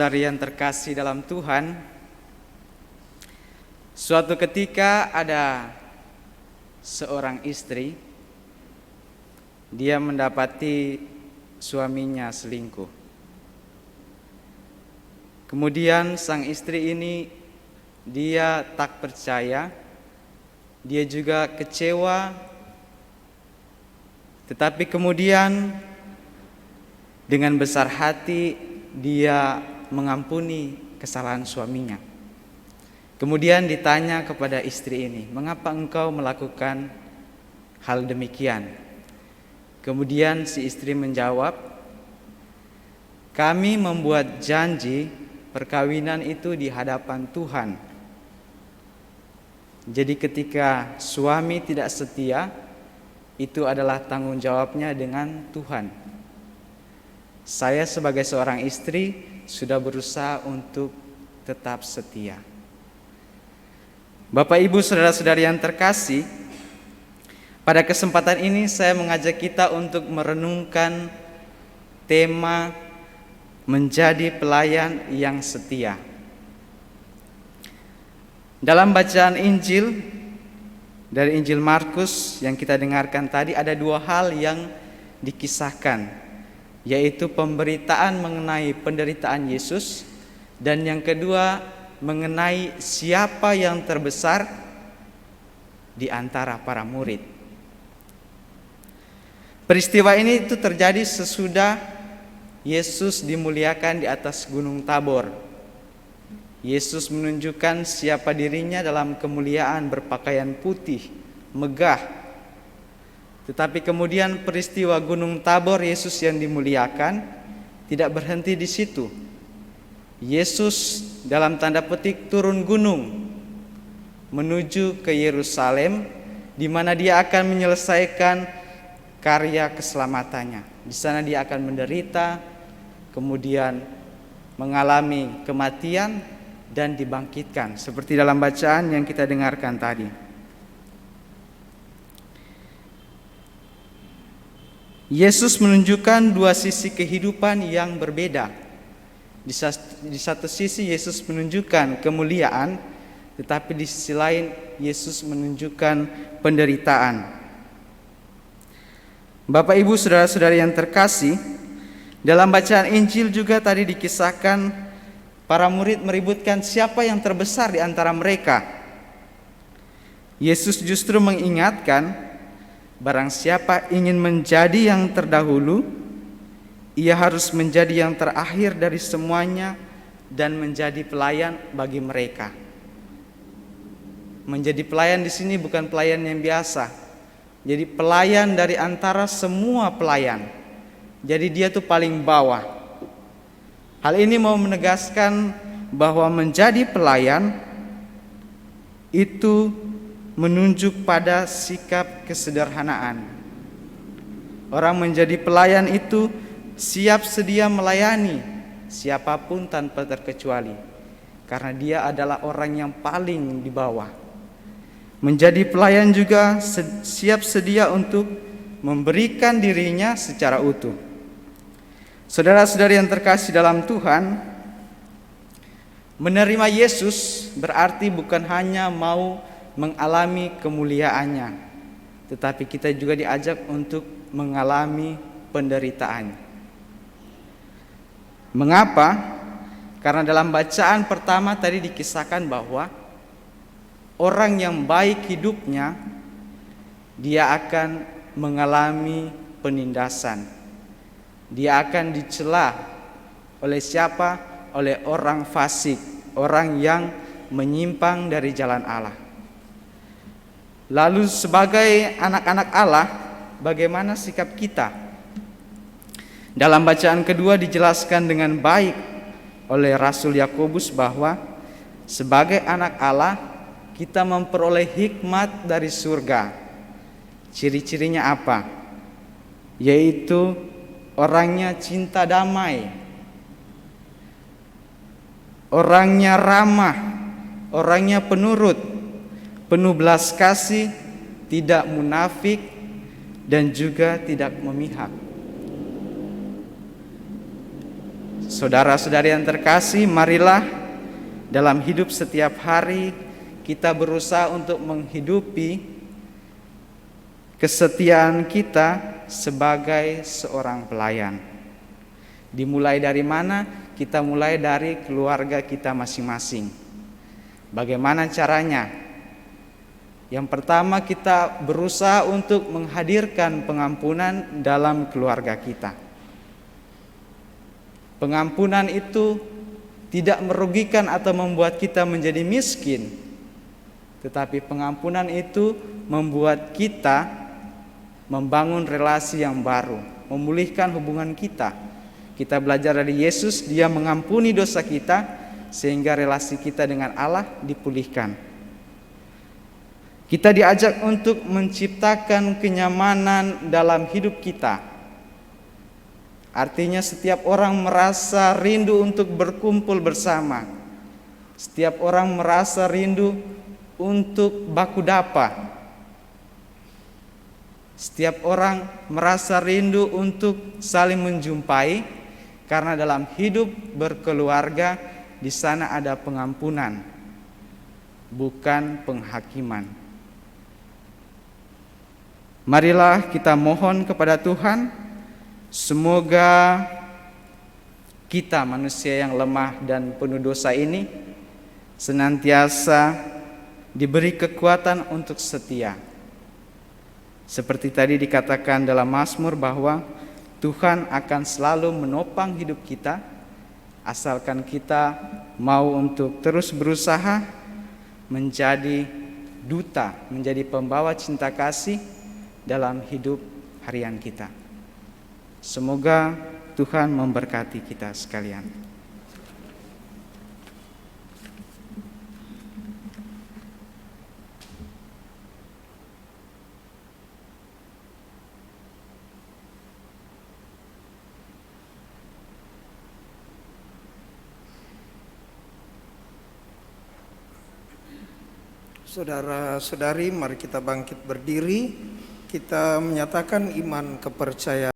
Saudari yang terkasih dalam Tuhan, suatu ketika ada seorang istri, dia mendapati suaminya selingkuh. Kemudian sang istri ini dia tak percaya, dia juga kecewa, tetapi kemudian dengan besar hati dia mengampuni kesalahan suaminya. Kemudian ditanya kepada istri ini, "Mengapa engkau melakukan hal demikian?" Kemudian si istri menjawab, "Kami membuat janji perkawinan itu di hadapan Tuhan. Jadi ketika suami tidak setia, itu adalah tanggung jawabnya dengan Tuhan. Saya sebagai seorang istri sudah berusaha untuk tetap setia." Bapak, Ibu, saudara-saudari yang terkasih, pada kesempatan ini saya mengajak kita untuk merenungkan tema menjadi pelayan yang setia. Dalam bacaan Injil dari Injil Markus yang kita dengarkan tadi, ada dua hal yang dikisahkan, yaitu pemberitaan mengenai penderitaan Yesus, dan yang kedua mengenai siapa yang terbesar di antara para murid. Peristiwa ini itu terjadi sesudah Yesus dimuliakan di atas Gunung Tabor. Yesus menunjukkan siapa dirinya dalam kemuliaan berpakaian putih, megah. Tetapi kemudian peristiwa Gunung Tabor, Yesus yang dimuliakan tidak berhenti di situ. Yesus dalam tanda petik turun gunung menuju ke Yerusalem, di mana dia akan menyelesaikan karya keselamatannya. Di sana dia akan menderita, kemudian mengalami kematian dan dibangkitkan, seperti dalam bacaan yang kita dengarkan tadi. Yesus menunjukkan dua sisi kehidupan yang berbeda. Di satu sisi Yesus menunjukkan kemuliaan, tetapi di sisi lain Yesus menunjukkan penderitaan. Bapak, Ibu, saudara-saudari yang terkasih, dalam bacaan Injil juga tadi dikisahkan para murid meributkan siapa yang terbesar di antara mereka. Yesus justru mengingatkan, barang siapa ingin menjadi yang terdahulu, ia harus menjadi yang terakhir dari semuanya dan menjadi pelayan bagi mereka. Menjadi pelayan di sini bukan pelayan yang biasa. Jadi pelayan dari antara semua pelayan. Jadi dia tuh paling bawah. Hal ini mau menegaskan bahwa menjadi pelayan itu menunjuk pada sikap kesederhanaan. Orang menjadi pelayan itu siap sedia melayani siapapun tanpa terkecuali, karena dia adalah orang yang paling di bawah. Menjadi pelayan juga siap sedia untuk memberikan dirinya secara utuh. Saudara-saudari yang terkasih dalam Tuhan, menerima Yesus berarti bukan hanya mau mengalami kemuliaannya, tetapi kita juga diajak untuk mengalami penderitaannya. Mengapa? Karena dalam bacaan pertama tadi dikisahkan bahwa orang yang baik hidupnya, dia akan mengalami penindasan. Dia akan dicela oleh siapa? Oleh orang fasik, orang yang menyimpang dari jalan Allah. Lalu sebagai anak-anak Allah, bagaimana sikap kita? Dalam bacaan kedua dijelaskan dengan baik oleh Rasul Yakobus bahwa sebagai anak Allah kita memperoleh hikmat dari surga. Ciri-cirinya apa? Yaitu orangnya cinta damai, orangnya ramah, orangnya penurut, penuh belas kasih, tidak munafik, dan juga tidak memihak. Saudara-saudari yang terkasih, marilah dalam hidup setiap hari kita berusaha untuk menghidupi kesetiaan kita sebagai seorang pelayan. Dimulai dari mana? Kita mulai dari keluarga kita masing-masing. Bagaimana caranya? Yang pertama, kita berusaha untuk menghadirkan pengampunan dalam keluarga kita. Pengampunan itu tidak merugikan atau membuat kita menjadi miskin, tetapi pengampunan itu membuat kita membangun relasi yang baru, memulihkan hubungan kita. Kita belajar dari Yesus, Dia mengampuni dosa kita sehingga relasi kita dengan Allah dipulihkan. Kita diajak untuk menciptakan kenyamanan dalam hidup kita. Artinya setiap orang merasa rindu untuk berkumpul bersama. Setiap orang merasa rindu untuk baku dapa. Setiap orang merasa rindu untuk saling menjumpai, karena dalam hidup berkeluarga di sana ada pengampunan, bukan penghakiman. Marilah kita mohon kepada Tuhan, semoga kita manusia yang lemah dan penuh dosa ini senantiasa diberi kekuatan untuk setia. Seperti tadi dikatakan dalam Mazmur bahwa Tuhan akan selalu menopang hidup kita, asalkan kita mau untuk terus berusaha menjadi duta, menjadi pembawa cinta kasih dalam hidup harian kita. Semoga Tuhan memberkati kita sekalian. Saudara-saudari, mari kita bangkit berdiri. Kita menyatakan iman kepercayaan